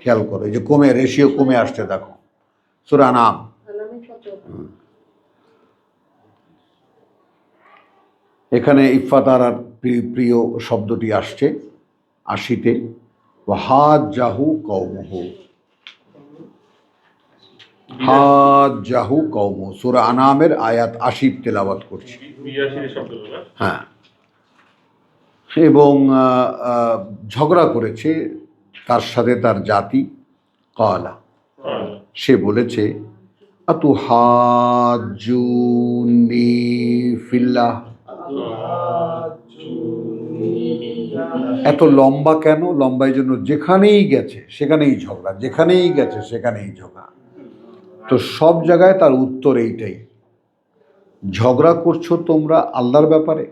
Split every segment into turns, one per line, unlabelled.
খেয়াল করো, এই যে কমে রেশিও কমে আসছে দেখো সূরা নাম। এখানে ইফাতার আর প্রিয় শব্দটি আসছে ৮০-তে। ওয়াহাজ্জাহু কওমুহু, হাজ্জাহু কওমুহু, সূরা আনামের আয়াত ৮০ তেলাওয়াত করছি। হ্যাঁ, এবং ঝগড়া করেছে তার সাথে তার জাতি। ক্বালা, সে বলেছে, আতুহাজ্জুনি ফিল্লাহ, এত লম্বা কেন? লম্বা এই জন্য যেখানেই গেছে সেখানেই ঝগড়া, যেখানেই গেছে সেখানেই ঝগড়া। তো সব জায়গায় তার উত্তর এইটাই, ঝগড়া করছো তোমরা আল্লাহর ব্যাপারে।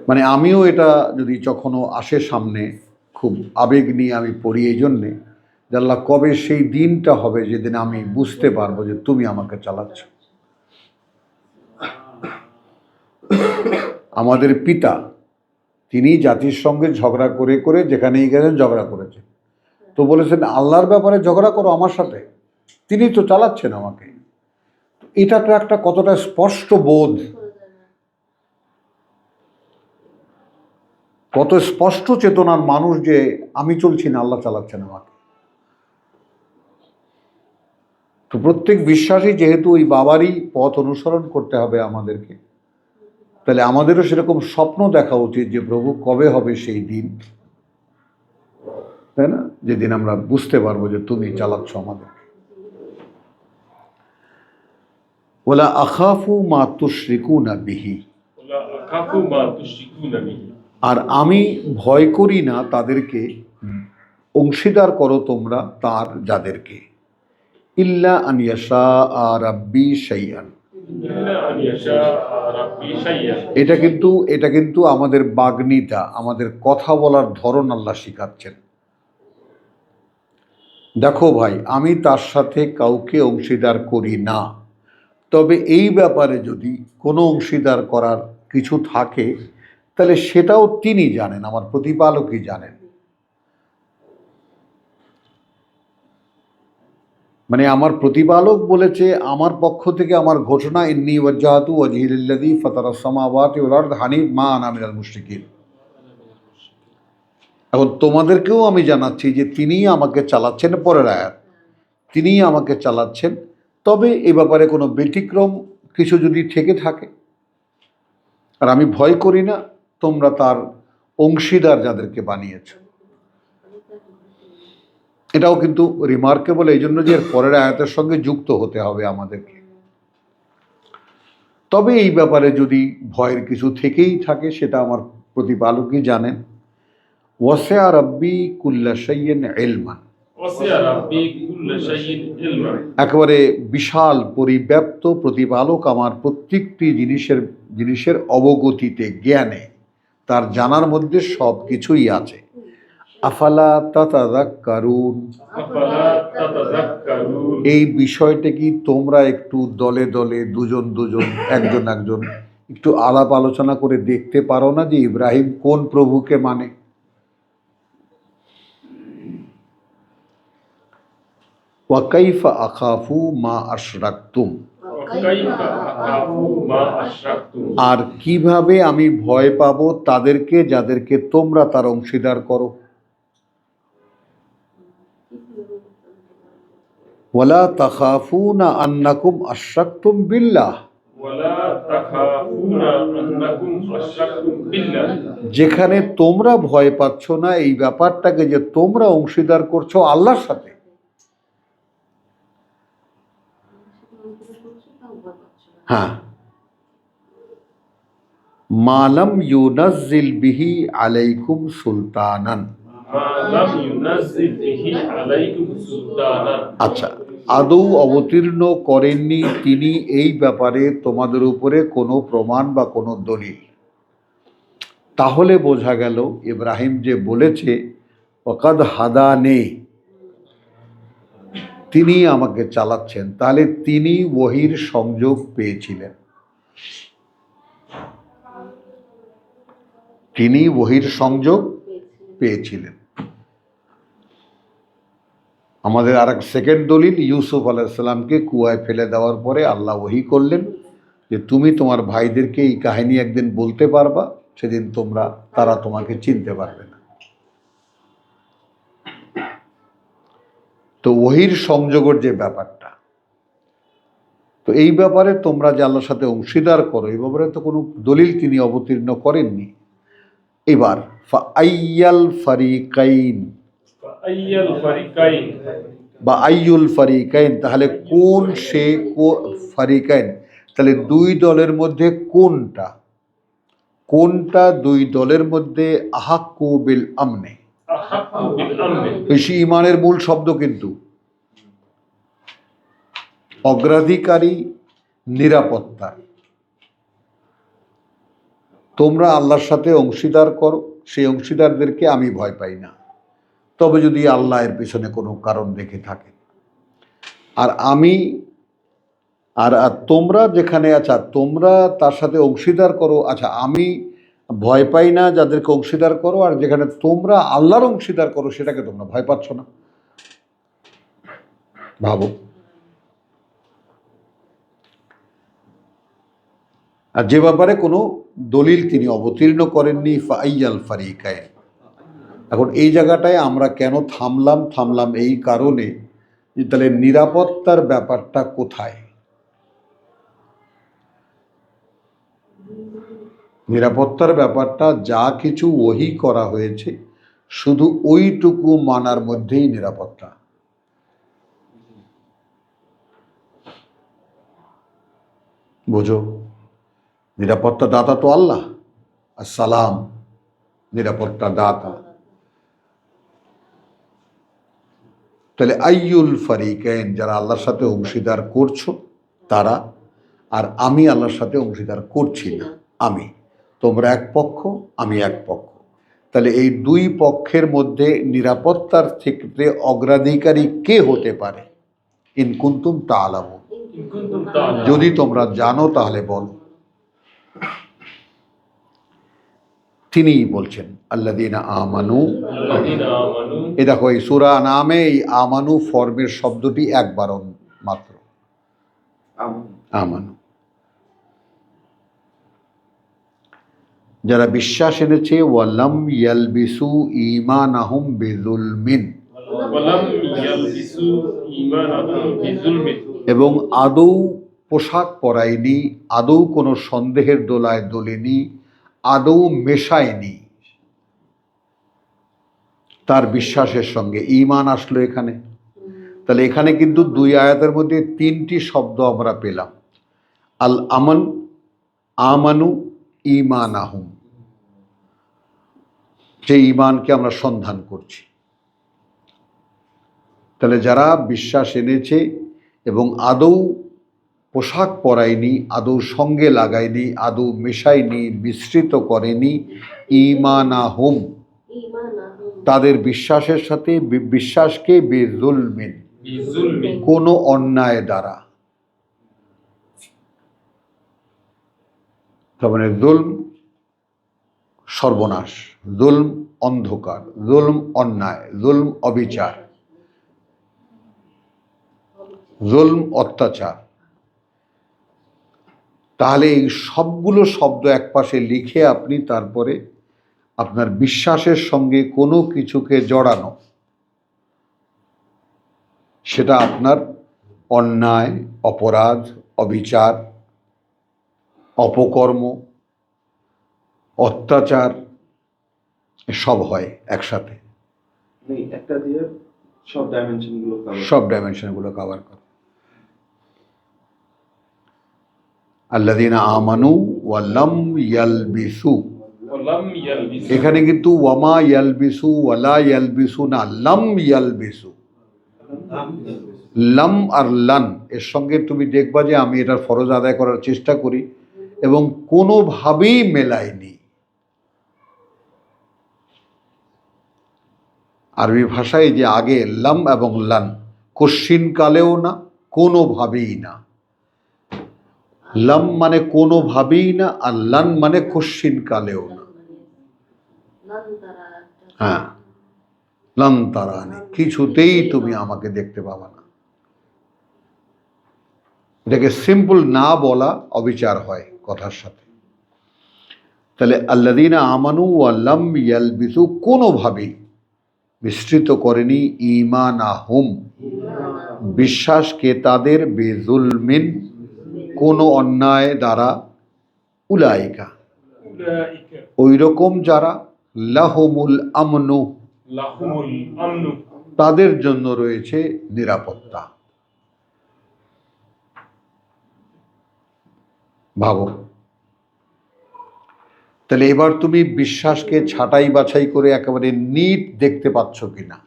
মানে আমিও এটা যদি কখনো আসে সামনে, খুব আবেগ নিয়ে আমি পড়ি এই জন্যে যে আল্লাহ কবে সেই দিনটা হবে যেদিন আমি বুঝতে পারবো যে তুমি আমাকে চালাচ্ছ। আমাদের পিতা, তিনি জাতির সঙ্গে ঝগড়া করে করে যেখানেই গেছেন ঝগড়া করেছেন, তো বলেছেন আল্লাহর ব্যাপারে ঝগড়া করো আমার সাথে, তিনি তো চালাচ্ছেন আমাকে। এটা তো একটা কতটা স্পষ্ট বোধ, কত স্পষ্ট চেতনার মানুষ যে আমি চলছি না, আল্লাহ চালাচ্ছেন আমাকে। তো প্রত্যেক বিশ্বাসী যেহেতু ওই বাবারই পথ অনুসরণ করতে হবে আমাদেরকে, তাহলে আমাদেরও সেরকম স্বপ্ন দেখা উচিত যে প্রভু কবে হবে সেই দিন, তাই না, যেদিন আমরা বুঝতে পারবো যে তুমি চালাচ্ছ আমাদের। ওয়ালা আখাফু মা তুশরিকুনা বিহি, আর আমি ভয় করি না তাদেরকে অংশীদার করো তোমরা তার যাদেরকে, ইল্লা আন ইয়াশা রাব্বি শাইআন। এটা কিন্তু আমাদের বাগ্মিতা, আমাদের কথা বলার ধরন আল্লাহ শিখাচ্ছেন। দেখো ভাই, আমি তার সাথে কাউকে অংশীদার করি না, তবে এই ব্যাপারে যদি কোনো অংশীদার করার কিছু থাকে তাহলে সেটাও তিনি জানেন, আমার প্রতিপালকই জানেন। মানে আমার প্রতিপালক বলেছে আমার পক্ষ থেকে আমার ঘোষণা, ইন্নী ওয়াজ্জাহতু ওয়াজহি লিল্লাযী ফাতারাস সামাওয়াতি ওয়াল আরদ হানিফ মা আনা মিনাল মুশরিকিন। এখন তোমাদেরকেও আমি জানাচ্ছি যে তিনিই আমাকে চালাচ্ছেন, পরের আয়াত, তিনিই আমাকে চালাচ্ছেন, তবে এ ব্যাপারে কোনো ব্যতিক্রম কিছু যদি থেকে থাকে, আর আমি ভয় করি না তোমরা তার অংশীদার যাদেরকে বানিয়েছ। এটাও কিন্তু রিমার্কেবল এই জন্য যে এর পরের আয়াতের সঙ্গে যুক্ত হতে হবে আমাদেরকে। তবে এই ব্যাপারে যদি ভয়ের কিছু থেকেই থাকে সেটা আমার প্রতিপালকই জানেন। ওয়াসিআ রাব্বি কুল্লা শাইইন ইলমান, একেবারে বিশাল পরিব্যাপ্ত প্রতিপালক আমার প্রত্যেকটি জিনিসের অবগতিতে, জ্ঞানে, তার জানার মধ্যে সব কিছুই আছে। আফালা তাতাযাক্কারুন, এই বিষয়টা কি তোমরা একটু দলে দলে, দুজন দুজন, একজন একজন একটু আলাপ আলোচনা করে দেখতে পারো না যে ইব্রাহিম কোন প্রভুকে মানে? ওয়া কাইফা আখাফু মা আশরাকতুম, আর কিভাবে আমি ভয় পাবো তাদেরকে যাদেরকে তোমরা তার অংশীদার করো। ওয়ালা তাখাফুনা আন্নাকুম আশরাকতুম বিল্লাহ, যেখানে তোমরা ভয় পাচ্ছ না এই ব্যাপারটাকে যে তোমরা অংশীদার করছো আল্লাহর সাথে। হ্যাঁ, মালাম ইউনাজ্জিল বিহি আলাইকুম সুলতানান, আচ্ছা, আদৌ অবতীর্ণ করেননি তিনি এই ব্যাপারে তোমাদের উপরে কোনো প্রমাণ বা কোনো দলিল। তাহলে বোঝা গেল ইব্রাহিম যে বলেছে ওয়াকাদ হাদানে, তিনি আমাকে চালাচ্ছেন, তাহলে তিনি ওহীর সংযোগ পেয়েছিলেন, তিনি ওহীর সংযোগ পেয়েছিলেন। আমাদের আর এক সেকেন্ড দলিল, ইউসুফ আলাইসাল্লামকে কুয়ায় ফেলে দেওয়ার পরে আল্লাহ ওহী করলেন যে তুমি তোমার ভাইদেরকে এই কাহিনী একদিন বলতে পারবা, সেদিন তারা তোমাকে চিনতে পারবে না। তো ওহীর সংযোগের যে ব্যাপারটা, তো এই ব্যাপারে তোমরা যে আল্লাহর সাথে অংশীদার করো, এই ব্যাপারে তো কোনো দলিল তিনি অবতীর্ণ করেননি। এবার ফাআইয়াল ফারিকাইন বা আইয়ুল ফারিকাইন, তাহলে কোন সে ফারিকাইন, তাহলে দুই দলের মধ্যে কোনটা দুই দলের মধ্যে আহাক্কু বিল আমনে, বেশি ইমানের মূল শব্দ কিন্তু অগ্রাধিকারী, নিরাপত্তা। তোমরা আল্লাহর সাথে অংশীদার করো, সেই অংশীদারদেরকে আমি ভয় পাই না, তবে যদি আল্লাহ এর পিছনে কোনো কারণ দেখে থাকে। আর তোমরা যেখানে আচ্ছা তোমরা তার সাথে অংশীদার করো, আচ্ছা আমি ভয় পাই না যাদেরকে অংশীদার করো, আর যেখানে তোমরা আল্লাহর অংশীদার করো সেটাকে তোমরা ভয় পাচ্ছ না। ভাবো। আর যে ব্যাপারে কোনো দলিল তিনি অবতীর্ণ করেননি, ফাআইয়াল ফারিকাইন। এখন এই জায়গাটায় আমরা কেন থামলাম এই কারণে যে তাহলে নিরাপত্তার ব্যাপারটা কোথায়? নিরাপত্তার ব্যাপারটা যা কিছু ওহী করা হয়েছে শুধু ওইটুকু মানার মধ্যেই নিরাপত্তা। বোঝো, নিরাপত্তা দাতা তো আল্লাহ, আসসালাম নিরাপত্তা দাতা। তাহলে আইয়ুল ফারিকাইন, যারা আল্লাহর সাথে অংশীদার করছো তারা, আর আমি আল্লাহর সাথে অংশীদার করছি না, তোমরা এক পক্ষ, আমি এক পক্ষ। তাহলে এই দুই পক্ষের মধ্যে নিরাপত্তার ক্ষেত্রে অগ্রাধিকারী কে হতে পারে? ইন কুনতুম তা'লামুন, যদি তোমরা জানো তাহলে বলো। তিনিই বলছেন আল্লাযীনা আমানু। এই দেখো, এই সূরা নামে এই আমানু ফর্মের শব্দটি একবার মাত্র, আমানু। যারা বিশ্বাস এনেছে, ওয়ালাম ইয়ালবিসু ঈমানাহুম বিযুলমিন, এবং আদৌ পোশাক পরায়নি, আদৌ কোনো সন্দেহের দোলায় দোলেনি, আদৌ মেশায়নি তার বিশ্বাসের সঙ্গে। ঈমান আসলো এখানে। তাহলে এখানে কিন্তু দুই আয়াতের মধ্যে তিনটি শব্দ আমরা পেলাম, আল আমান, আমানু, ঈমানাহুম, যে ঈমানকে আমরা সন্ধান করছি। তাহলে যারা বিশ্বাস এনেছে এবং আদৌ পোশাক পরায়নি, আদৌ সঙ্গে লাগায়নি, আদৌ মেশায়নি, মিশ্রিত করেনি, ঈমানাহুম, তাদের বিশ্বাসের সাথে বিশ্বাসকে বিযুলমিন, কোনো অন্যায় দ্বারা। তার মানে যুলম সর্বনাশ, যুলম অন্ধকার, যুলম অন্যায়, যুলম অবিচার, যুলম অত্যাচার। তাহলে এই সবগুলো শব্দ একপাশে লিখে আপনি তারপরে আপনার বিশ্বাসের সঙ্গে কোনো কিছুকে জড়ানো, সেটা আপনার অন্যায়, অপরাধ, অবিচার, অপকর্ম, অত্যাচার, সব হয় একসাথে। একটা দিয়ে সব ডাইমেনশনগুলো কভার করে। আল্লাযীনা আমানু ওয়া লাম ইয়ালবিসু, এখানে কিন্তু ওয়ামা ইয়ালবিসু ওয়ালা ইয়ালবিসু না, লাম ইয়ালবিসু। লাম আর লান এর সঙ্গে তুমি দেখবা যে আমি এটার ফরজ আদায় করার চেষ্টা করি এবং কোনোভাবেই মেলাইনি। আরবি ভাষায় যে আগে লাম এবং লান, কশ্চিন কালেও না, কোনোভাবেই না। লাম মানে কোনোভাবেই না, আর লান মানে কশ্চিন কালেও না। হ্যাঁ, লান তারানি, কিছুতেই তুমি আমাকে দেখতে পাবা না। এটাকে সিম্পল না বলা অবিচার হয় কথার সাথে। তাহলে আল্লাযীনা আমানু ওয়া লাম ইয়ালবিসু কোনোভাবেই মিশ্রিত করেনি ঈমানাহুম বিশ্বাসকে তাদের বিজুলমিন কোনো অন্যায় দ্বারা, উলাইকা ওই রকম যারা, লাহুমুল আমনু তাদের জন্য রয়েছে নিরাপত্তা। ভাবো তাহলে এবার তুমি বিশ্বাসকে ছাঁটাই বাছাই করে একেবারে নিট দেখতে পাচ্ছ কিনা,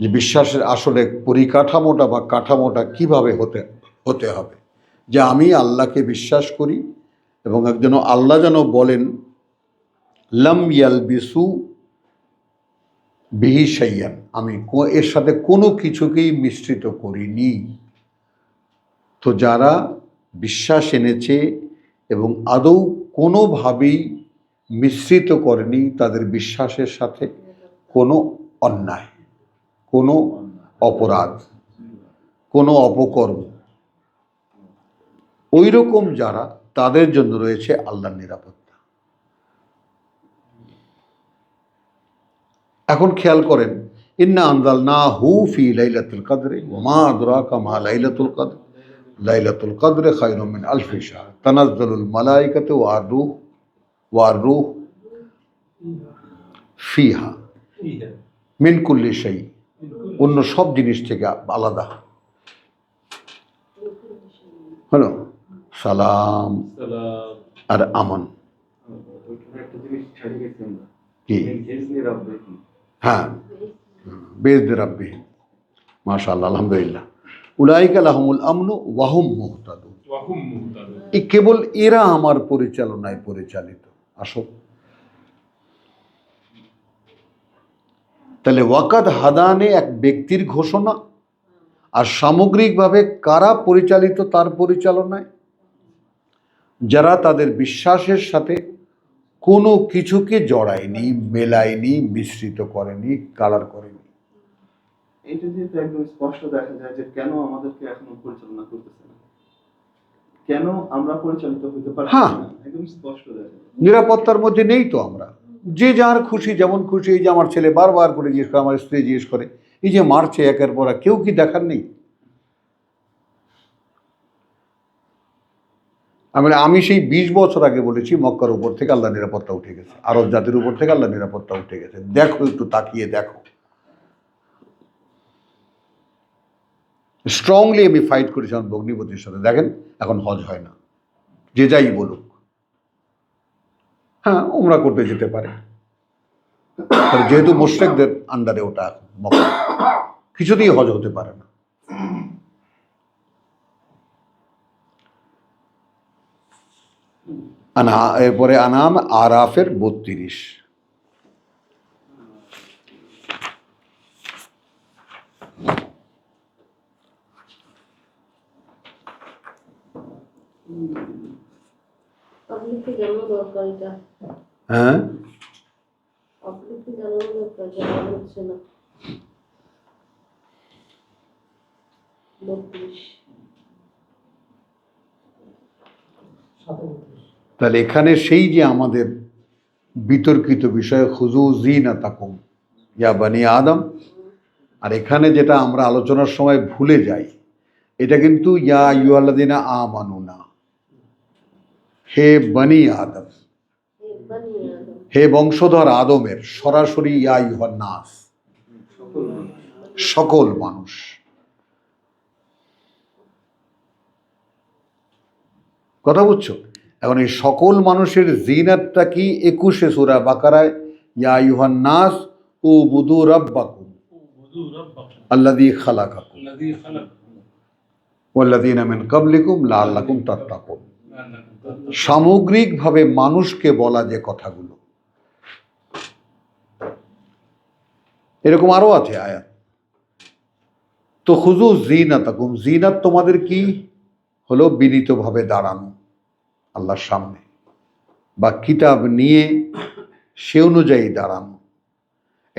যে বিশ্বাসের আসলে পরিকাঠামোটা বা কাঠামোটা কিভাবে হতে হবে। যে আমি আল্লাহকে বিশ্বাস করি এবং একজন আল্লাহ যেন বলেন লাম ইয়ালবিসু বিহি শাইয়ান, আমি এর সাথে কোনো কিছুকেই মিশ্রিত করিনি। তো যারা বিশ্বাস এনেছে এবং আদৌ কোনোভাবেই মিশ্রিত করেনি তাদের বিশ্বাসের সাথে কোনো অন্যায়, কোনো অপরাধ, কোনো অপকর্ম, ওই রকম যারা, তাদের জন্য রয়েছে আল্লাহর নিরাপত্তা। এখন খেয়াল করেন, ইন্না আনজালনাহু ফি লাইলাতুল কদরে ওয়া মা আদরাকা মা লাইলাতুল কদর লাইলাতুল কদরে খায়রুম মিন আলফি শাহর তানাজ্জালুল মালাইকাতু ওয়ার রূহ ফিহা মিন কুল্লি শাই, অন্য সব জিনিস থেকে আলাদা। হলো সালাম আর আমন। কি? হ্যাঁ, বেজদে রাব্বি, মাশাআল্লাহ, আলহামদুলিল্লাহ। উলাইকা লাহুমুল আমনু ওয়া হুম মুহতাদুন, এই কেবল এরা আমার পরিচালনায় পরিচালিত। আসো তাহলে ওয়াকাদ হাদানে এক ব্যক্তির ঘোষণা, আর সামগ্রিকভাবে কারা পরিচালিত তার পরিচালনায়, যারা তাদের বিশ্বাসের সাথে কোনো কিছুকে জড়ায়নি, মেলায়নি, মিশ্রিত করেনি, কালার করেনি।
এটা দিয়ে তো একদম স্পষ্ট দেখা যায় যে কেন আমাদেরকে এখনো পরিচালনা করতেছে না, কেন আমরা পরিচালিত হতে পারছি না, একদম স্পষ্ট দেখা যায়।
নিরাপত্তার মধ্যে নেই তো আমরা, যে যার খুশি যেমন খুশি। এই যে আমার ছেলে বারবার করে জিজ্ঞেস করে, আমার স্ত্রী জিজ্ঞেস করে, এই যে মারছে একের পর এক, কেউ কি দেখার নেই? আমি সেই 20 বছর আগে বলেছি মক্কার উপর থেকে আল্লাহ নিরাপত্তা উঠে গেছে, আরব জাতির উপর থেকে আল্লাহ নিরাপত্তা উঠে গেছে। দেখো, একটু তাকিয়ে দেখো। স্ট্রংলি আমি ফাইট করেছি আমার ভগ্নিপতির সাথে। দেখেন এখন হজ হয় না, যে যাই বলুক। হ্যাঁ, ওমরা করতে যেতে পারে, যেহেতু মুশরিকদের আন্ডারে ওটা মক্কা, কিছুতেই হজ হতে পারে না। এরপরে আনাম আরাফের 32। হ্যাঁ, তাহলে এখানে সেই যে আমাদের বিতর্কিত বিষয় খুযু যিনাতাকুম ইয়া বানি আদম, আর এখানে যেটা আমরা আলোচনার সময় ভুলে যাই, এটা কিন্তু ইয়া আইয়ুহাল্লাযীনা আমানু না, হে বনি আদম, হে বংশধর আদমের, সরাসরি ইয়া আইয়ুহান নাস, সকল মানুষ। কথা বুঝছো? এখন এই সকল মানুষের জিনাতটা কি? 21 সূরা বাকারায় ইয়া আইয়ুহান নাস উবুদু রাব্বাকুম আল্লাযী খালাকাকুম ওয়াল্লাযীনা মিন ক্বাবলিকুম লাআল্লাকুম তাত্তাকুন। সামগ্রিকভাবে মানুষকে বলা যে কথাগুলো, এরকম আরো আছে আয়াত। তো খুযু যিনাতাকুম, জিনাত তোমাদের কি হলো? বিনীতভাবে দাঁড়ানো আল্লাহর সামনে, বা কিতাব নিয়ে সে অনুযায়ী দাঁড়ানো।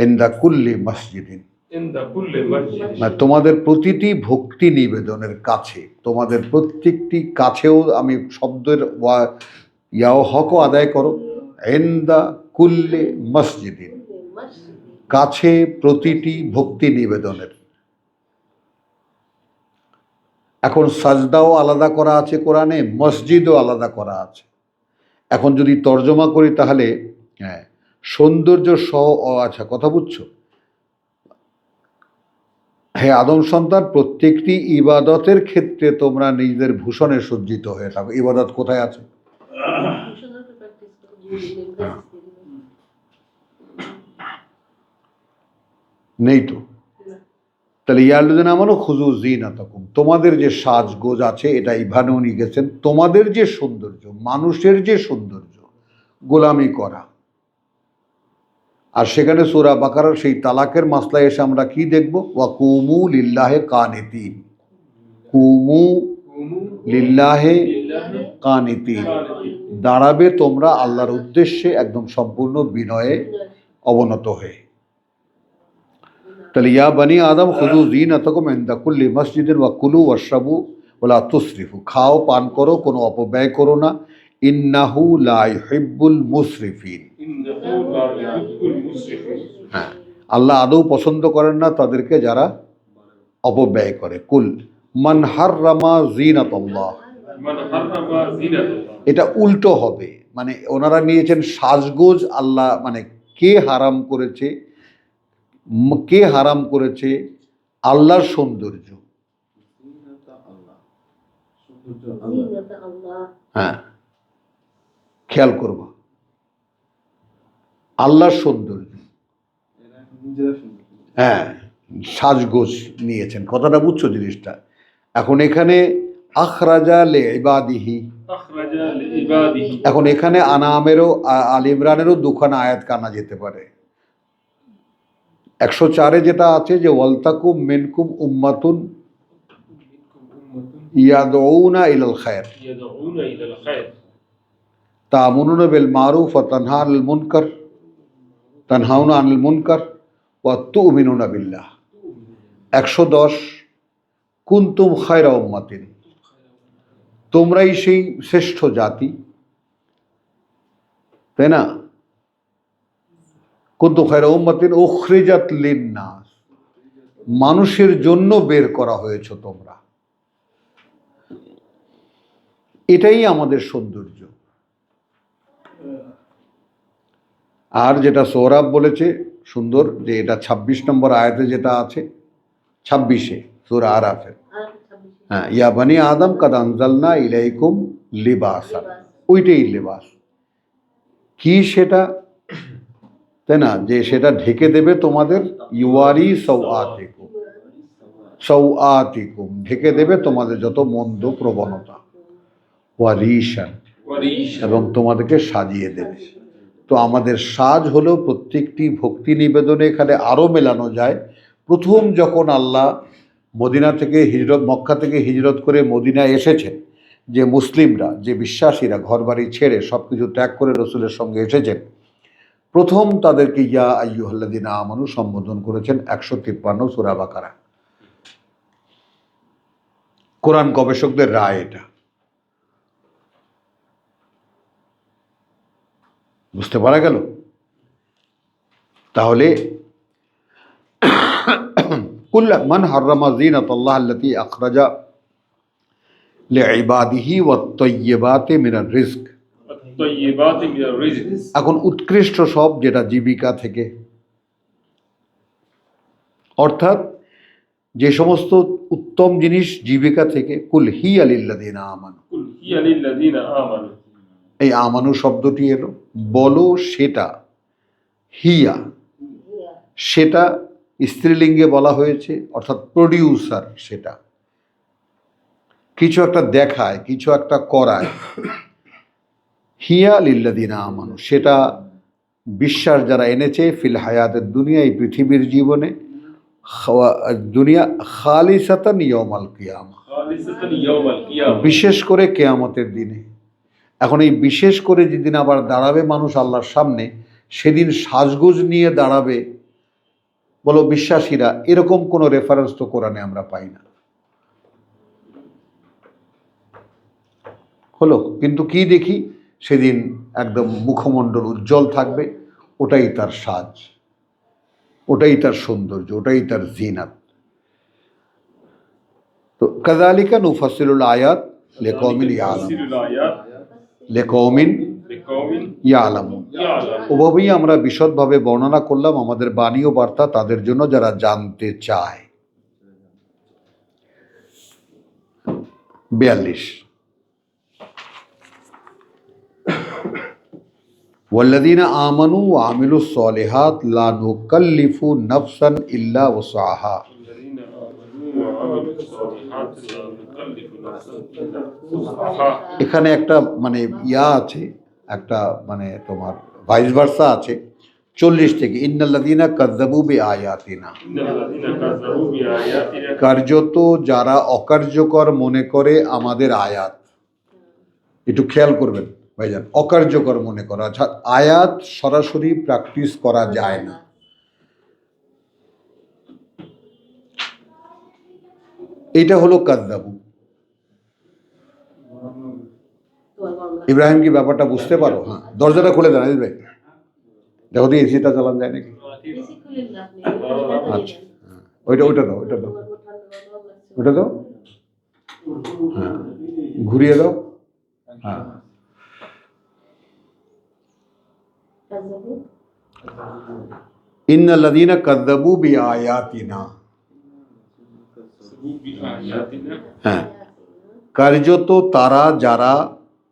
ইনদা কুল্লি মসজিদিন,
عند كل مسجد
মানে তোমাদের প্রতিটি ভক্তি নিবেদনের কাছে, তোমাদের প্রত্যেকটি কাছেও আমি শব্দের ইয়াও হকও আদায় করো। ইনদা কুল্লি মসজিদিন, কাছে প্রতিটি ভক্তি নিবেদনের। এখন সাজদাও আলাদা করা আছে কোরআনে, মসজিদও আলাদা করা আছে। এখন যদি তর্জমা করি তাহলে হ্যাঁ, সৌন্দর্য সহ আচ্ছা কথা বুঝছো? হে আদম সন্তান, প্রত্যেকটি ইবাদতের ক্ষেত্রে তোমরা নিজেদের ভূষণে সজ্জিত হয়ে থাকো। ইবাদত কোথায় আছে? নেই তো। তাহলে ইয়াল্লুদিন আমানো খুজু জিনাতাকুম, তোমাদের যে সাজগোজ আছে এটা ইভানে উনি গেছেন, তোমাদের যে সৌন্দর্য, মানুষের যে সৌন্দর্য, গোলামি করা। আর সেখানে সূরা বাকারার সেই তালাকের মাসলায় এসে আমরা কি দেখব? ওয়া কুমু লিল্লাহে কানিতিন, কুমু লিল্লাহে কানিতিন, দাঁড়াবে তোমরা আল্লাহর উদ্দেশ্যে একদম সম্পূর্ণ বিনয়ে অবনত হয়ে। তাহলে ইয়া বানি আদম খুযু যিনাতাকুম ইনদা কুল্লি মসজিদিন ওয়া কুলু ওয়াশরাবু ওয়া লা তুসরিফু, খাও পান করো, কোনো অপব্যয় করো না। ইন্নাহু লা ইউহিব্বুল মুসরিফিন,
إنه لا يحب المسرفين
হ্যাঁ, আল্লাহ আদৌ পছন্দ করেন না তাদেরকে যারা অপব্যয় করে। কুল মান হাররামা যিনাতাল্লাহ,
من حرم زينة الله
এটা উল্টো হবে, মানে ওনারা নিয়েছেন সাজগোজ আল্লাহ, মানে কে হারাম করেছে, কে হারাম করেছে আল্লাহর সৌন্দর্য। হ্যাঁ, খেয়াল করবো, আল্লাহর সৌন্দর্য, হ্যাঁ, সাজগোজ নিয়েছেন। কথাটা বুঝছো জিনিসটা? এখন এখানে আখরাজা লে ইবাদিহি,
أخرج لعباده
এখন এখানে আনামেরও আল ইমরানেরও দুখানা আয়াত কানা যেতে পারে। 104-এ যেটা আছে যে ওয়ালতাকুম মিনকুম উম্মাতুন ইয়াদউনা ইলাল খায়র
يدعون إلى الخير
তা'মুনুনা বিল মারুফ ওয়া তানহাউনা আনিল মুনকার ওয়া তু'মিনুনা বিল্লাহ। 110 কুনতুম খায়রা উম্মাতিন, তোমরাই সেই শ্রেষ্ঠ জাতি, তাই না? কুনতুম খায়রা উম্মাতিন উখরিজাত লিন-নাস, মানুষের জন্য বের করা হয়েছে তোমরা। এটাই আমাদের সৌন্দর্য। আর যেটা সোহরাব বলেছে সুন্দর, যে এটা 26 নম্বর আয়াতে যেটা আছে, 26-এ সূরা আরাফে, হ্যাঁ, ইয়া বানি আদম কাদ আনজালনা ইলাইকুম লিবাসান, ওইটাই লেবাস। কি সেটা, তাই না? যে সেটা ঢেকে দেবে তোমাদের, ইউয়ারি সাওআতিকুম, সাওআতিকুম ঢেকে দেবে তোমাদের যত মন্দ প্রবণতা, ওয়ারিশান,
وريش
এবং তোমাদেরকে সাজিয়ে দেবে। তো আমাদের সাজ হলো প্রত্যেকটি ভক্তি নিবেদনে এখানে আরও মেলানো যায়। প্রথম যখন আল্লাহ মদিনা থেকে হিজরত, মক্কা থেকে হিজরত করে মদিনায় এসেছেন, যে মুসলিমরা, যে বিশ্বাসীরা ঘরবাড়ি ছেড়ে সব কিছু ত্যাগ করে রসুলের সঙ্গে এসেছেন, প্রথম তাদেরকে ইয়া আইয়ুহাল্লাযীনা আমানু সম্বোধন করেছেন 153 সূরা বাকারা। কোরআন গবেষকদের রায় এটা, বুঝতে পারা গেল? তাহলে কুল মান হাররামা যিনাতাল্লাহ আল্লাতী আখরাজা লিইবাদিহি ওয়াত তাইয়্যিবাতি মিনার রিজক,
الطيبات من الرزق
এখন উৎকৃষ্ট সব যেটা জীবিকা থেকে, অর্থাৎ যে সমস্ত উত্তম জিনিস জীবিকা থেকে। কুল হিয়া লিল্লাযীনা আমানু,
قل هي للذين آمنوا
এই আমানু শব্দটি এলো, বলো সেটা, হিয়া সেটা স্ত্রীলিঙ্গে বলা হয়েছে, অর্থাৎ প্রডিউসার, সেটা কিছু একটা দেখায়, কিছু একটা করায়। হিয়া লিল্লাযীনা আমানু, সেটা বিশ্বাস যারা এনেছে ফিল হায়াতের দুনিয়া, এই পৃথিবীর জীবনে, দুনিয়া খালিসাতান ইয়াউমাল কিয়ামা,
خالصة يوم القيامة
বিশেষ করে কেয়ামতের দিনে। এখন এই বিশেষ করে যেদিন আবার দাঁড়াবে মানুষ আল্লাহর সামনে, সেদিন সাজগোজ নিয়ে দাঁড়াবে, বলো বিশ্বাসীরা, এরকম কোনো রেফারেন্স তো কোরআনে আমরা পাই না। হলো, কিন্তু কি দেখি সেদিন একদম মুখমণ্ডল উজ্জ্বল থাকবে, ওটাই তার সাজ, ওটাই তার সৌন্দর্য, ওটাই তার জিনাত। তো কাযালিকা নুফাসসিলুল আয়াত লিকওমিন ইয়ালামুন,
تفسير الآيات
লিকওমিন
لقوم
ইয়ালামুন।
يعلمون।
ওভাবেই আমরা বিশদভাবে বর্ণনা করলাম আমাদের বাণী ও বার্তা তাদের জন্য যারা জানতে চায়। 42 ওয়াল্লাযীনা আমানু ওয়া আমিলুস সালিহাত লা নুকাল্লিফু নাফসান ইল্লা ওয়াসআহা।
الذين آمنوا وعملوا الصالحات لا نكلف نفسا إلا وسعها।
এখানে একটা মানে আছে, একটা মানে তোমার ভাইস ভার্সা আছে 40 থেকে, ইন্নাল্লাযীনা কাযযাবু বিআয়াতিনা।
إن الذين كذبوا بآياتنا
কার্যত যারা অকার্যকর মনে করে আমাদের আয়াত, একটু খেয়াল করবেন ভাইজান, অকার্যকর মনে করা, আয়াত সরাসরি প্র্যাকটিস করা যায় না। এটা হলো কাযযাবু। ইব্রাহিম কি ব্যাপারটা বুঝতে পারো? হ্যাঁ, দরজাটা খুলে দেন আদিল ভাই, দেখো তো এসিটা চালান যায় নাকি। আচ্ছা, হ্যাঁ, ওইটা দাও, ওইটা দাও, ওটা দাও, হ্যাঁ, ঘুরিয়ে দাও, হ্যাঁ। ইন্নাল্লাযীনা কাযযাবু বিআয়াতিনা,
كذبوا بآياتنا
হ্যাঁ, কার্যত তারা যারা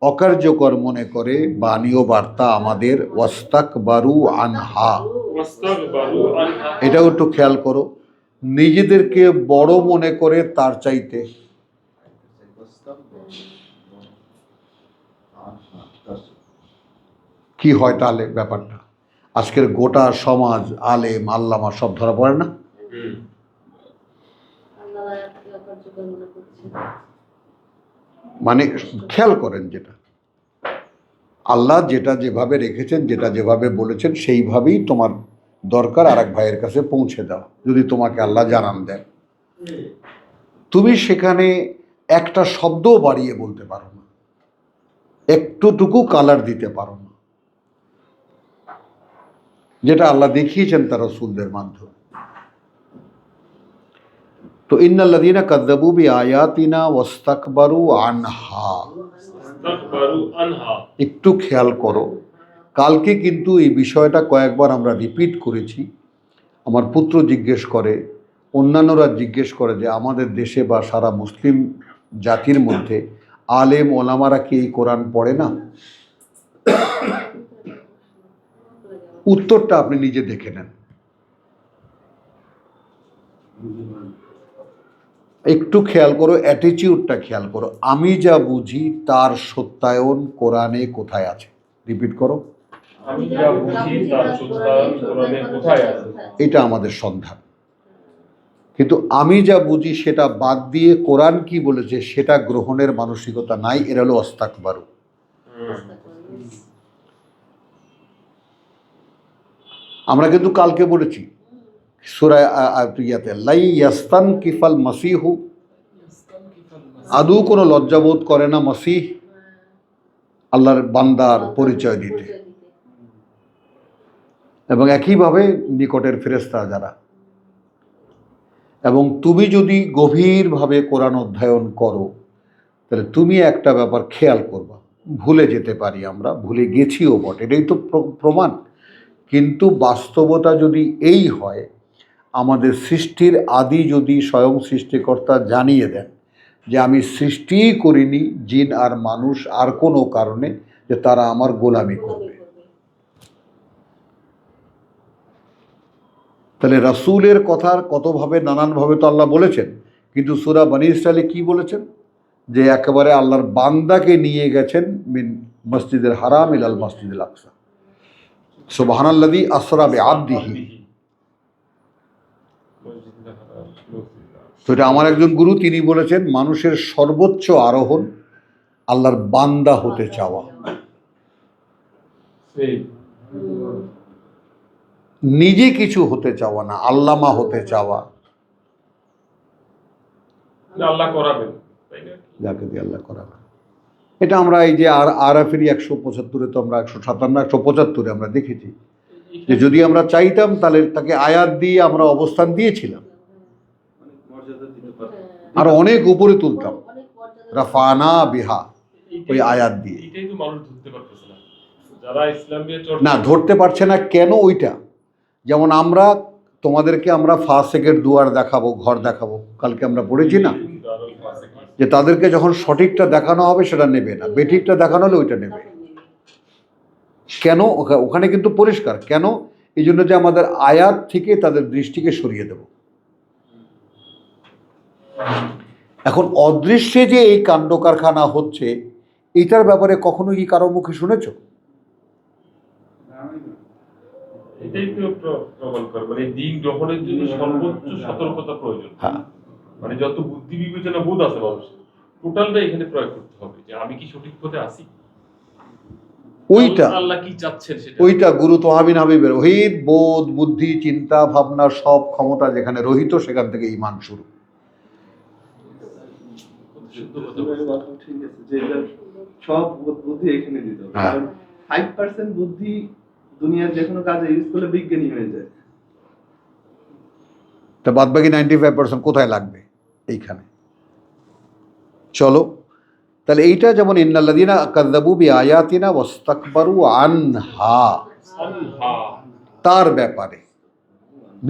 অকার্যকর মনে করে বাণী ও বার্তা আমাদের, ওয়াস্তাকবারু আনহা।
واستكبروا عنها।
এটাও একটু খেয়াল করো, নিজেদেরকে বড় মনে করে তার চাইতে। কি হয় তাহলে ব্যাপারটা? আজকের গোটা সমাজ, আলেম আল্লামা সব ধরা পড়ে না? মানে খেয়াল করেন, যেটা আল্লাহ যেটা যেভাবে রেখেছেন, যেটা যেভাবে বলেছেন সেইভাবেই তোমার দরকার আর এক ভাইয়ের কাছে পৌঁছে দেওয়া, যদি তোমাকে আল্লাহ জানান দেন। তুমি সেখানে একটা শব্দও বাড়িয়ে বলতে পারো না, একটুটুকু কালার দিতে পারো না, যেটা আল্লাহ দেখিয়েছেন তার রাসূলদের মাধ্যমে। তো ইন্নাল্লাযীনা কাযযাবু বিআয়াতিনা ওয়াস্তাকবারু আনহা,
واستكبروا عنها।
একটু খেয়াল করো, কালকে কিন্তু এই বিষয়টা কয়েকবার আমরা রিপিট করেছি। আমার পুত্র জিজ্ঞেস করে, অন্যান্যরা জিজ্ঞেস করে যে আমাদের দেশে বা সারা মুসলিম জাতির মধ্যে আলেম ওলামারা কি এই কোরআন পড়ে না? উত্তরটা আপনি নিজে দেখে নেন। একটু খেয়াল করো, অ্যাটিটিউডটা খেয়াল করো। আমি যা বুঝি তার সত্যায়ন কোরআনে কোথায় আছে? রিপিট করো।
আমি যা বুঝি তার সত্যায়ন কোরআনে কোথায় আছে?
এটা আমাদের সন্ধান। কিন্তু আমি যা বুঝি সেটা বাদ দিয়ে কোরআন কি বলেছে সেটা গ্রহণের মানসিকতা নাই, এরা হলো ওয়াস্তাকবারু। আমরা কিন্তু কালকে বলেছি সূরা ইয়াতে, লাই ইয়াস্তানকিফাল মাসিহু, আদৌ কোনো লজ্জাবোধ করে না মসিহ আল্লাহর বান্দার পরিচয় দিতে, এবং একইভাবে নিকটের ফেরেশতা যারা। এবং তুমি যদি গভীরভাবে কোরআন অধ্যয়ন করো তাহলে তুমি একটা ব্যাপার খেয়াল করবা, ভুলে যেতে পারি আমরা, ভুলে গেছিও বটে, এটাই তো প্রমাণ। কিন্তু বাস্তবতা যদি এই হয়, আমাদের সৃষ্টির আদি যদি স্বয়ং সৃষ্টিকর্তা জানিয়ে দেন যে আমি সৃষ্টিই করিনি জিন আর মানুষ আর কোনো কারণে, যে তারা আমার গোলামি করবে, তাহলে রাসূলের কথার কতভাবে নানানভাবে তো আল্লাহ বলেছেন, কিন্তু সূরা বনী ইসরাঈলে কি বলেছেন? যে একেবারে আল্লাহর বান্দাকে নিয়ে গেছেন মিন মসজিদুল হারাম ইলাল মসজিদুল আকসা, সুবহানাল্লাযী আসরা বিআবদিহি। তো এটা আমার একজন গুরু, তিনি বলেছেন মানুষের সর্বোচ্চ আরোহণ আল্লাহর বান্দা হতে চাওয়া। নিজে কিছু হতে চাওয়া না, আল্লামা হতে চাওয়া,
আল্লাহ করাবেন, তাই না?
যাকে দিয়ে আল্লাহ করাবে। এটা আমরা এই যে আরাফেরই 175-এ তো আমরা 157, 175-এ আমরা দেখেছি যে যদি আমরা চাইতাম তাহলে তাকে আয়াত দিয়ে আমরা অবস্থান দিয়েছিলাম,
অনেক মর্যাদা দিতে পারে।
আর অনেক উপরে তুলতাম, রাফানা বিহা, ওই আয়াত দিয়ে।
এটাই তো মানুষ ধরতে পারতেছে না, যারা ইসলাম নিয়ে চর্চা
না, ধরতে পারছে না কেন? ওইটা যেমন আমরা তোমাদেরকে আমরা ফাসেকের দুয়ার দেখাবো, ঘর দেখাবো, কালকে আমরা পড়েছি না যে তাদেরকে যখন সঠিকটা দেখানো হবে সেটা নেবে না, বেঠিকটা দেখানো হলে ওইটা নেবে। কেন? ওখানে কিন্তু পরিষ্কার কেন, এই জন্য যে আমাদের আয়াত থেকে তাদের দৃষ্টিকে সরিয়ে দেব। এখন অদৃশ্যে যে এই কাণ্ড কারখানা হচ্ছে, এটার ব্যাপারে কখনো কি কারো মুখে শুনেছো?
এটাই তো প্রমাণ করে, মানে দিন গ্রহণের জন্য সর্বোচ্চ সতর্কতা প্রয়োজন।
হ্যাঁ,
মানে যত বুদ্ধি বিবেচনা বোধ আছে মানুষের, টোটালটা এখানে প্রয়োগ করতে হবে যে আমি কি সঠিক পথে আছি,
ওইটা
আল্লাহ কি চাচ্ছেন সেটা।
ওইটা গুরু তোহাবিন হাবিবের ওহিদ, বোধ, বুদ্ধি, চিন্তা ভাবনা, সব ক্ষমতা যেখানে রহিত সেখান থেকে ঈমান শুরু।
শুদ্ধ কথা বলছেন।
কথা ঠিক আছে যে এটা সব বুদ্ধি এখানে দিতে হবে।
হ্যাঁ।
কারণ 5% বুদ্ধি দুনিয়ার যে কোনো কাজে ইউজ করলে বিজ্ঞানী হয়ে যায়।
তা বাদ বাকি 95% কোথায় লাগবে? এইখানে। চলো তাহলে এইটা যেমন ইন্নাল্লাযীনা কাযযাবু বিআয়াতিনা ওয়াস্তাকবারু আনহা, তার ব্যাপারে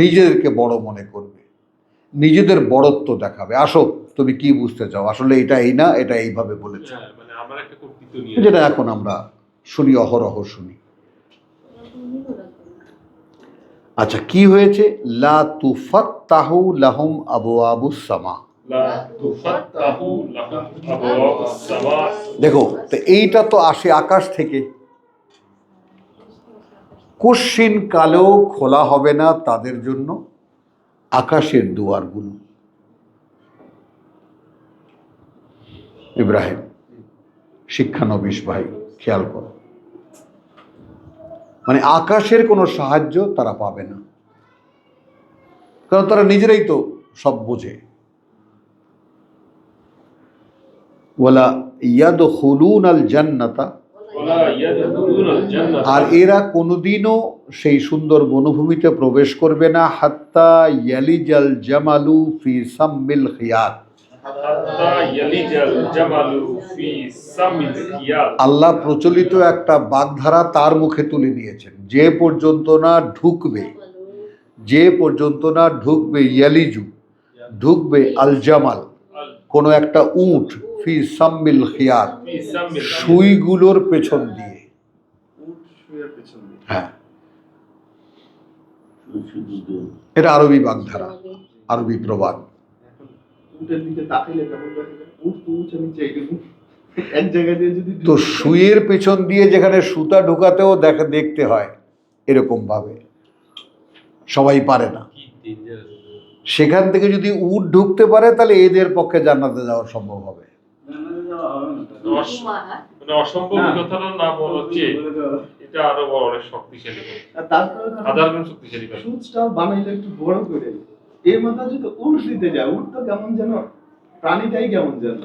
নিজেদেরকে বড় মনে করবে, নিজেদের বড়ত্ব দেখাবে। আসো তুমি কি বুঝতে চাও, আসলে এটা এই না, এটা এইভাবে বলেছে,
হ্যাঁ, মানে আমার একটা কর্তৃত্ব নিয়ে
যেটা এখন আমরা শুনি, অহরহ শুনি। আচ্ছা, কি হয়েছে? লা তুফাত্তাহু লাহুম আবওয়াবুস সামা।
লা তুফাত্তাহু লাহুম আবওয়াবুস সামা।
দেখো তো এইটা তো আসে আকাশ থেকে, কোশ্চিন কালেও খোলা হবে না তাদের জন্য আকাশের দুয়ারগুলো। ইব্রাহিম শিক্ষানবিশ ভাই, খেয়াল করো, মানে আকাশের কোনো সাহায্য তারা পাবে না, কারণ তারা নিজেরাই তো সব বোঝে। ওয়ালা ইয়াদখুলুনাল জান্নাতা,
ওয়ালা ইয়াদখুলুনাল জান্নাত।
আর এরা কোনোদিনও সেই সুন্দর বনভূমিতে প্রবেশ করবে না, হাত্তা ইয়ালিজাল জামালু ফি সাম্মিল খিয়াত,
হাত্তা ইয়ালিজাল জামালু ফি সামিল খিয়াত।
আল্লাহ প্রচলিত একটা বাগধারা তার মুখে তুলে নিয়েছেন, যে পর্যন্ত না ঢুকবে, যে পর্যন্ত না ঢুকবে ইয়ালিজু, ঢুকবে আল জামাল, কোনো একটা উট, ফি সাম্মিল খিয়াত,
ফি সামিল
সুইগুলোর পেছন দিয়ে।
উট শুয়ের পেছন দিয়ে।
হ্যাঁ, এটা আরবি বাগধারা, আরবি প্রবাদ।
এখন উটের দিকে তাকাইলে কেমন দেখা যায়? উট তো উঁচু নিচে এগুলো এক জায়গা দিয়ে যদি
তো সুইয়ের পেছন দিয়ে যেখানে সুতা ঢোকাতেও দেখতে হয় এরকম ভাবে, সবাই পারে না।
কি ডেঞ্জারাস।
সেখান থেকে যদি উট ঢুকতে পারে তাহলে এদের পক্ষে জান্নাতে যাওয়া সম্ভব হবে।
মানে অসম্ভব কথাটা না বলা চেয়ে এটা আরো বড় অনেক শক্তিশালী কথা।
আর তারপরে
হাজার গুণ শক্তিশালী কথা।
সুচটাও বানাইলে একটু বড় করে এর মধ্যে যদি উট দিতে যায়, উট তো কেমন যেন প্রাণীটাই কেমন যেন।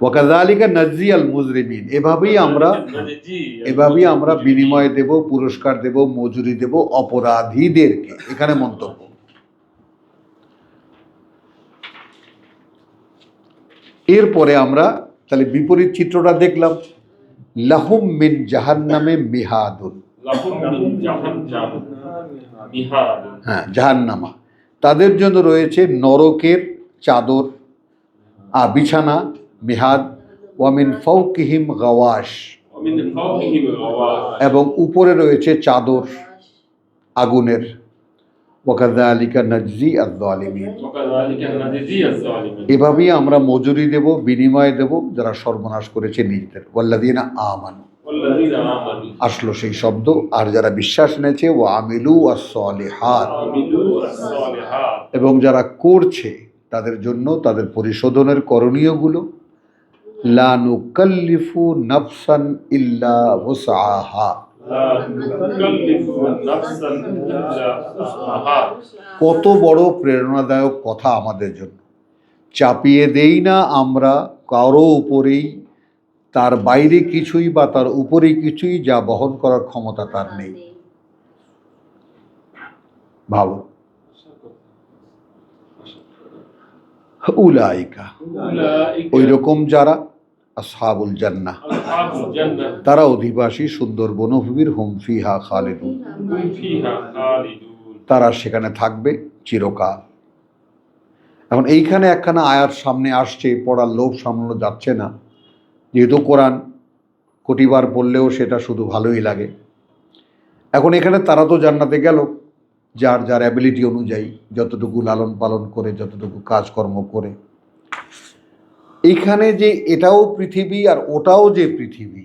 ওয়াকাযালিকা নাজজিয়াল মুজরিমিন, এভাবেই আমরা বিনিময় দেব, পুরস্কার দেব, মজুরি দেব অপরাধীদেরকে। এখানে মন্তব্য। এরপরে আমরা তাহলে বিপরীত চিত্রটা দেখলাম, লাহুম মিন জাহান্নামে মিহাদুন,
লাহুম মিন জাহান্নাম মিহাদ।
হ্যাঁ জাহান্নামা, তাদের জন্য রয়েছে নরকের চাদর, বিছানা, মিহাদ, ওয়ামিন ফাওকিহিম গাওয়াশ,
ওয়া মিন ফাওকিহিম গাওয়াশ।
এবং উপরে রয়েছে চাদর আগুনের। ওয়াকাযালিকা নাজজি আয-যালিমিন,
ওয়া কাযালিকা নাজজি আয-যালিমিন।
এভাবেই আমরা মজুরি দেব, বিনিময় দেব যারা সর্বনাশ করেছে নিজেদের। ওয়াল্লাযীনা আমানু,
ওয়াল্লাযীনা আমানু,
আসলো সেই শব্দ, আর যারা বিশ্বাস এনেছে, ওয়া আমিলু আস-সালিহাত,
আমিলু আস-সালিহাত,
এবং যারা করছে তাদের জন্য তাদের পরিশোধনের করণীয়গুলো। লা নুকাল্লিফু নাফসান ইল্লা ওয়াসআহা,
لا نكلف نفسا إلا وسعها
কত বড় প্রেরণাদায়ক কথা আমাদের জন্য। চাপিয়ে দেই না আমরা কারো উপরেই তার বাইরে কিছুই বা তার উপরে কিছুই যা বহন করার ক্ষমতা তার নেই। ভাবো, উলাইকা
أولئك
ওই রকম যারা আসহাবুল জান্নাহ
أصحاب الجنة
তারা অধিবাসী সুন্দর বনভূমির, হুম ফিহা খালিদুন
هم فيها خالدون
তারা সেখানে থাকবে চিরকাল। এখন এইখানে একখানা আয়াত সামনে আসছে, পড়ার লোভ সামলানো যাচ্ছে না, যেহেতু কোরআন কোটিবার পড়লেও সেটা শুধু ভালোই লাগে। এখন এখানে তারা তো জান্নাতে গেল যার যার অ্যাবিলিটি অনুযায়ী, যতটুকু লালন পালন করে, যতটুকু কাজকর্ম করে। এইখানে যে এটাও পৃথিবী আর ওটাও যে পৃথিবী,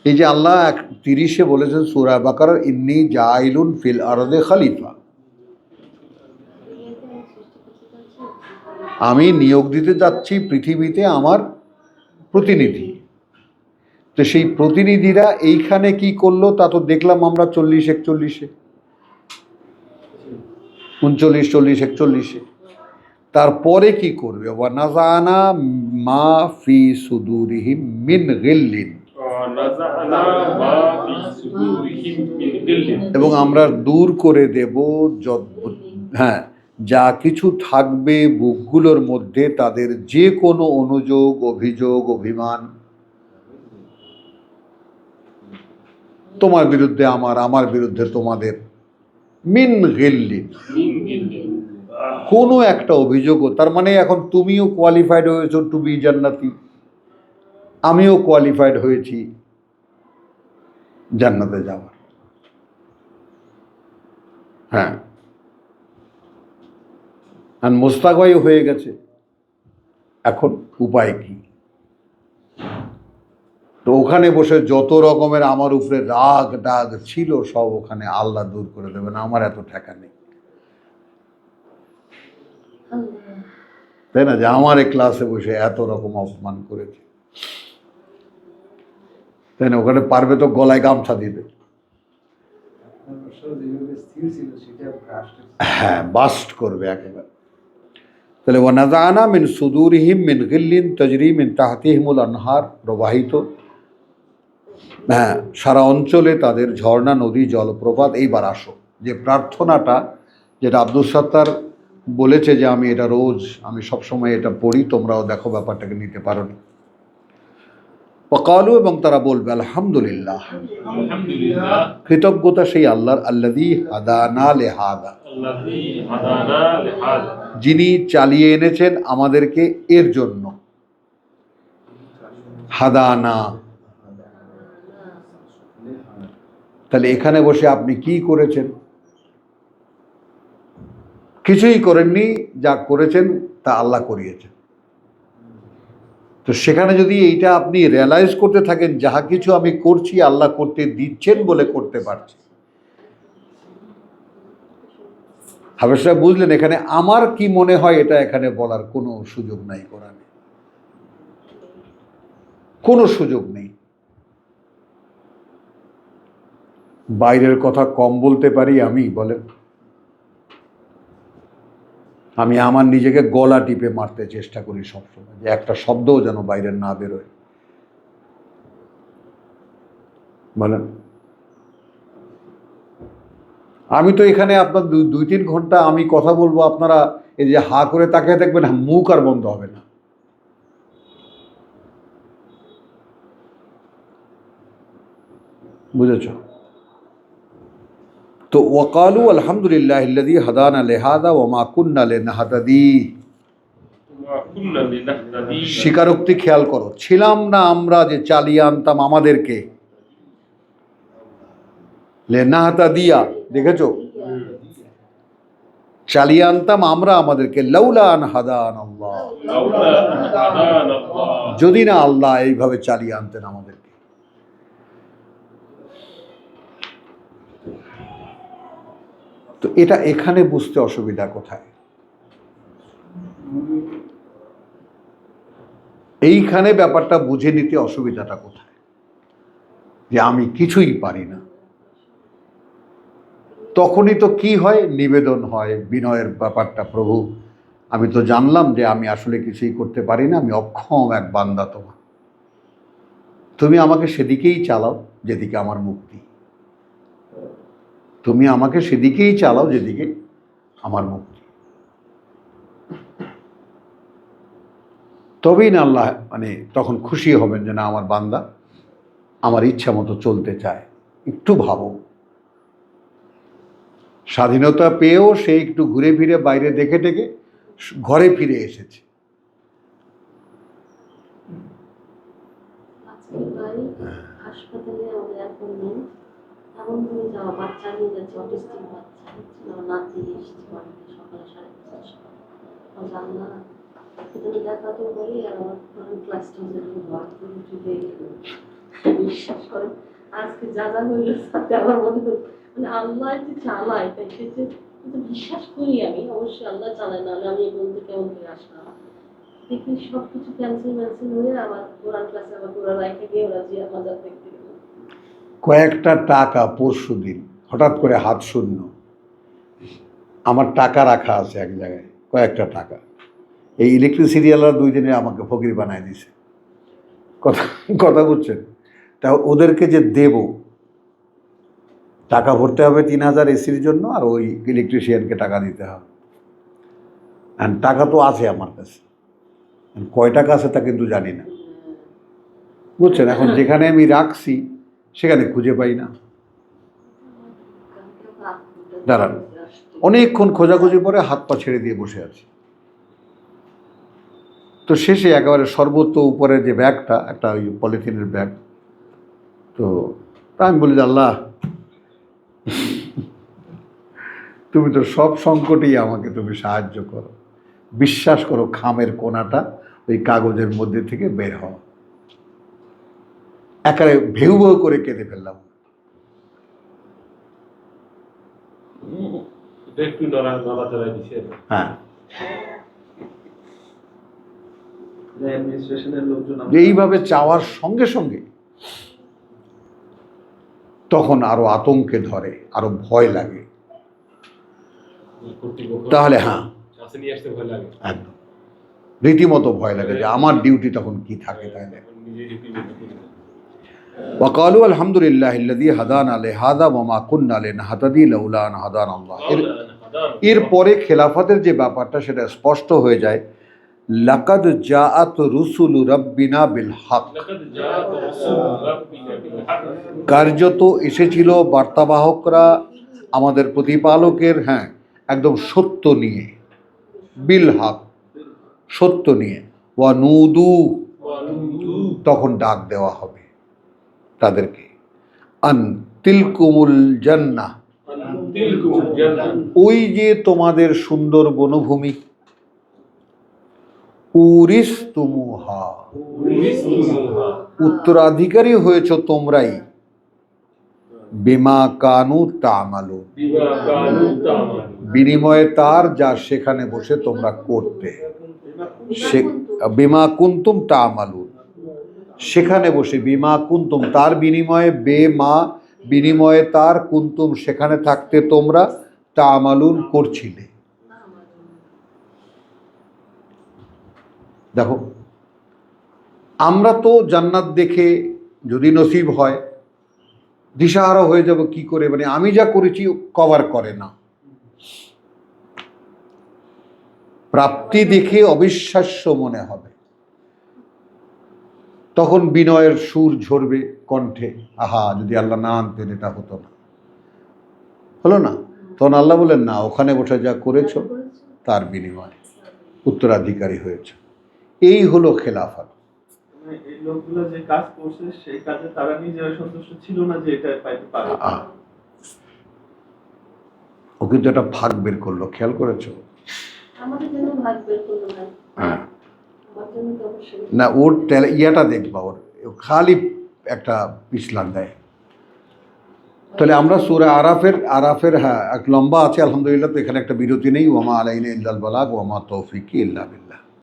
এই যে আল্লাহ 30-এ বলেছেন সূরা বাকারার, ইন্নী জাইলুন ফিল আরদে খলিফা, আমি নিয়োগ দিতে যাচ্ছি পৃথিবীতে আমার প্রতিনিধি। তো সেই প্রতিনিধিরা এইখানে কি করলো তা তো দেখলাম আমরা 40-41-এ, 39-40-41-এ। তারপরে কি করবে? ওয়ানাজানা মা ফি সুদুরিহিম মিন গিল্লিন,
ونزعنا ما في صدورهم من غل
এবং আমরা দূর করে দেব হ্যাঁ যা কিছু থাকবে বুকগুলোর মধ্যে তাদের যে কোনো অনুযোগ, অভিযোগ, অভিমান, তোমার বিরুদ্ধে আমার, আমার বিরুদ্ধে তোমাদের, মিন গিল্লিন
من غل
কোনো একটা অভিযোগও। তার মানে এখন তুমিও কোয়ালিফাইড হয়েছো টু বি জান্নাতি, আমিও কোয়ালিফাইড হয়েছি জান্নাতে যাওয়ার। হ্যাঁ, আর মোস্তাকবাই হয়ে গেছে। এখন উপায় কি? তো ওখানে বসে যত রকমের আমার উপরে রাগ ডাগ ছিল সব ওখানে আল্লাহ দূর করে দেবেন। আমার এত ঠেকা নেই, তাই না? যে আমার এই ক্লাসে বসে এত রকম অপমান করেছে, তাই না? ওখানে পারবে তো গলায় গামছা দিবে, হ্যাঁ, বাস্ট করবে একেবারে। তাহলে ওয়ানাজানা মিন সুদুরিহিম মিন গিল্লিন তাজরি মিন তাহতিহিমুল আনহার, প্রবাহিত হ্যাঁ সারা অঞ্চলে তাদের ঝর্ণা, নদী, জলপ্রপাত। এইবার আসো যে প্রার্থনাটা, যেটা আব্দুল সাত্তার বলেছে যে আমি এটা রোজ, আমি সবসময় এটা পড়ি, তোমরাও দেখো ব্যাপারটাকে নিতে পারো না। ওয়াকালু, এবং তারা বলবে আলহামদুলিল্লাহ,
الحمد لله
কৃতজ্ঞতা সেই আল্লাহর, আল্লাযী হাদানা লিহাদা,
الذي هدانا لهذا
যিনি চালিয়ে এনেছেন আমাদেরকে এর জন্য। হাদানা, তাহলে এখানে বসে আপনি কি করেছেন? কিছুই করেননি, যা করেছেন তা আল্লাহ করিয়েছেন। তো সেখানে যদি এইটা আপনি রিয়ালাইজ করতে থাকেন, যাহা কিছু আমি করছি আল্লাহ করতে দিচ্ছেন বলে করতে পারছি। হাফেজ সাহেব বুঝলেন, এখানে আমার কি মনে হয় এটা এখানে বলার কোনো সুযোগ নাই, কোরআনে কোনো সুযোগ নেই। বাইরের কথা কম বলতে পারি আমি, বলেন? আমি আমার নিজেকে গলা টিপে মারতে চেষ্টা করি সবসময়, যে একটা শব্দও যেন বাইরের না বেরোয়, বলেন? আমি তো এখানে আপনার 2-3 ঘন্টা আমি কথা বলবো, আপনারা এই যে হা করে তাকিয়ে দেখবেন, মুখ আর বন্ধ হবে না। বুঝেছ? তো ওয়াকালু আলহামদুলিল্লাহিল্লাযী হাদানা লিহাযা ওয়া মা কুন্না লিনাহতাদি,
وما كنا لنهتدي
স্বীকারোক্তি খেয়াল করো, ছিলাম না আমরা যে চালিয়ে আনতাম আমাদেরকে, লিনাহতাদিয়া, দেখেছো? চালিয়ে আনতাম আমরা আমাদেরকে, লাউলা আন হাদানাল্লাহ,
لولا أن هدانا الله
যদি না আল্লাহ এইভাবে চালিয়ে আনতেন আমাদেরকে। তো এটা এখানে বুঝতে অসুবিধা কোথায়? এইখানে ব্যাপারটা বুঝে নিতে অসুবিধাটা কোথায়? যে আমি কিছুই পারি না। তখনই তো কি হয়, নিবেদন হয়, বিনয়ের ব্যাপারটা, প্রভু আমি তো জানলাম যে আমি আসলে কিছুই করতে পারি না, আমি অক্ষম এক বান্দা তোমার, তুমি আমাকে সেদিকেই চালাও যেদিকে আমার মুক্তি, তুমি আমাকে সেদিকেই চালাও যেদিকে আমার মুক্তি। তবেই না আল্লাহ মানে তখন খুশি হবেন যে না আমার বান্দা আমার ইচ্ছা মতো চলতে চায়। একটু ভাবো, স্বাধীনতা পেয়েও সে একটু ঘুরে ফিরে বাইরে দেখে টেকে ঘরে ফিরে এসেছে।
আজকে ভাই হাসপাতালে আমাদের এখন নেই, এমন হয়ে যাওয়া বাচ্চা নিয়ে যাচ্ছে, অটিস্টিক বাচ্চা হচ্ছে, আমার নাতি এসেছে বাড়িতে সকালে 5:30 জানলা এখানে দেখাতে বলি, আর আমার ক্লাসটা বিশ্বাস করেন আজকে যা যা হইল সাথে আমার মনে হল মানে আল্লাহ যে চালায় তাই সে যে বিশ্বাস করি আমি, অবশ্যই আল্লাহ চালায়, না আমি এই বন্ধু কেমন করে আসলাম দেখি সবকিছু ক্যান্সেল হয়ে আমার কোরআন ক্লাসে আবার কোরআন রাখে গিয়ে ওরা জিয়া মাজার দেখতে গেল।
কয়েকটা টাকা পরশু দিন হঠাৎ করে হাত শূন্য, আমার টাকা রাখা আছে এক জায়গায়, কয়েকটা টাকা, এই ইলেকট্রিসিটিওয়ালা 2 দিনে আমাকে ফকির বানায় দিছে। কথা কথা বুঝছেন? তা ওদেরকে যে দেব, টাকা ভরতে হবে 3,000 এসির জন্য, আর ওই ইলেকট্রিশিয়ানকে টাকা দিতে হবে। আর টাকা তো আছে আমার কাছে, কয় টাকা আছে তা কিন্তু জানি না, বুঝছেন? এখন যেখানে আমি রাখছি সেখানে খুঁজে পাই না। দাঁড়ান, অনেকক্ষণ খোঁজাখুঁজি পরে হাত পা ছেড়ে দিয়ে বসে আছি। তো শেষে একেবারে সর্বোচ্চ উপরে যে ব্যাগটা, একটা ওই পলিথিনের ব্যাগ, তো আমি বলি আল্লাহ তুমি তো সব সংকটেই আমাকে তুমি সাহায্য করো, বিশ্বাস করো খামের কোনাটা ওই কাগজের মধ্যে থেকে বের হওয়া। একেবারে ভেউ ভেউ করে কেঁদে ফেললাম।
একটু নড়াচড়া দিছে।
হ্যাঁ,
অ্যাডমিনিস্ট্রেশনের লোকজন
এইভাবে চাওয়ার সঙ্গে সঙ্গে তখন আরো আতঙ্কে ধরে, আরো ভয় লাগে। তাহলে হ্যাঁ, একদম রীতিমতো ভয় লাগে যে আমার ডিউটি তখন কি থাকে। তাহলে ওয়াকালু আলহামদুলিল্লাহিল্লাযী হাদানা লিহাযা ওয়া মা কুন্না লিনাহতাদি লাউলা আন হাদানাল্লাহ। এরপরে খেলাফতের যে ব্যাপারটা সেটা স্পষ্ট হয়ে যায়, লাকাদ জাআত রুসুলু রাব্বিনা বিল হক, কার্যত এসেছিল বার্তাবাহকরা আমাদের প্রতিপালকের, হ্যাঁ একদম সত্য নিয়ে, বিল হক সত্য নিয়ে, ওয়া নুদু তখন ডাক দেওয়া হবে তাদেরকে, আন তিলকুমুল জান্নাহ, ওই যে তোমাদের সুন্দর বনভূমি, উরিসতুমুহা, উত্তরাধিকারী হয়েছ তোমরাই, বিমা কানু তা'মালুন, বিনিময়ে তার যা সেখানে বসে তোমরা করতে, বিমা কুনতুম তা'মালুন, সেখানে বসে, বিমা কুনতুম তার বিনিময়ে, বেমা বিনিময়ে তার, কুনতুম সেখানে থাকতে তোমরা, তা'মালুন করছিলে। দেখো, আমরা তো জান্নাত দেখে যদি নসিব হয় দিশাহারা হয়ে যাব কি করে, মানে আমি যা করেছি কভার করে না। প্রাপ্তি দেখে অবিশ্বাস্য মনে হবে, তখন বিনয়ের সুর ঝরবে কণ্ঠে, আহা যদি আল্লাহ না আনতেন এটা হতো না, হলো না। তখন আল্লাহ বলেন না, ওখানে বসে যা করেছো তার বিনিময়ে উত্তরাধিকারী হয়েছে। এই হলো খেলাফত।
এই লোকগুলো যে কাজ করছে সেই কাজে তারা নিজেরা সন্তুষ্ট ছিল না যে এটা পাইতে পারে।
ও কিন্তু একটা ভাগ বের করলো, খেয়াল করেছো?
আমাদের জন্য ভাগ বের করলো না,
হ্যাঁ,
আমার জন্য তো অবশ্যই
না ওর ইয়াটা দেখবা, ওর খালি একটা পিছলান দেয়। তাহলে আমরা সূরা আরাফের হ্যাঁ এক লম্বা আছে আলহামদুলিল্লাহ, তো এখানে একটা বিরতি নেই। ওয়ামা আলাইনা ইল্লাল বালাগ ওয়ামা তৌফিকি ইল্লা বিল্লাহ।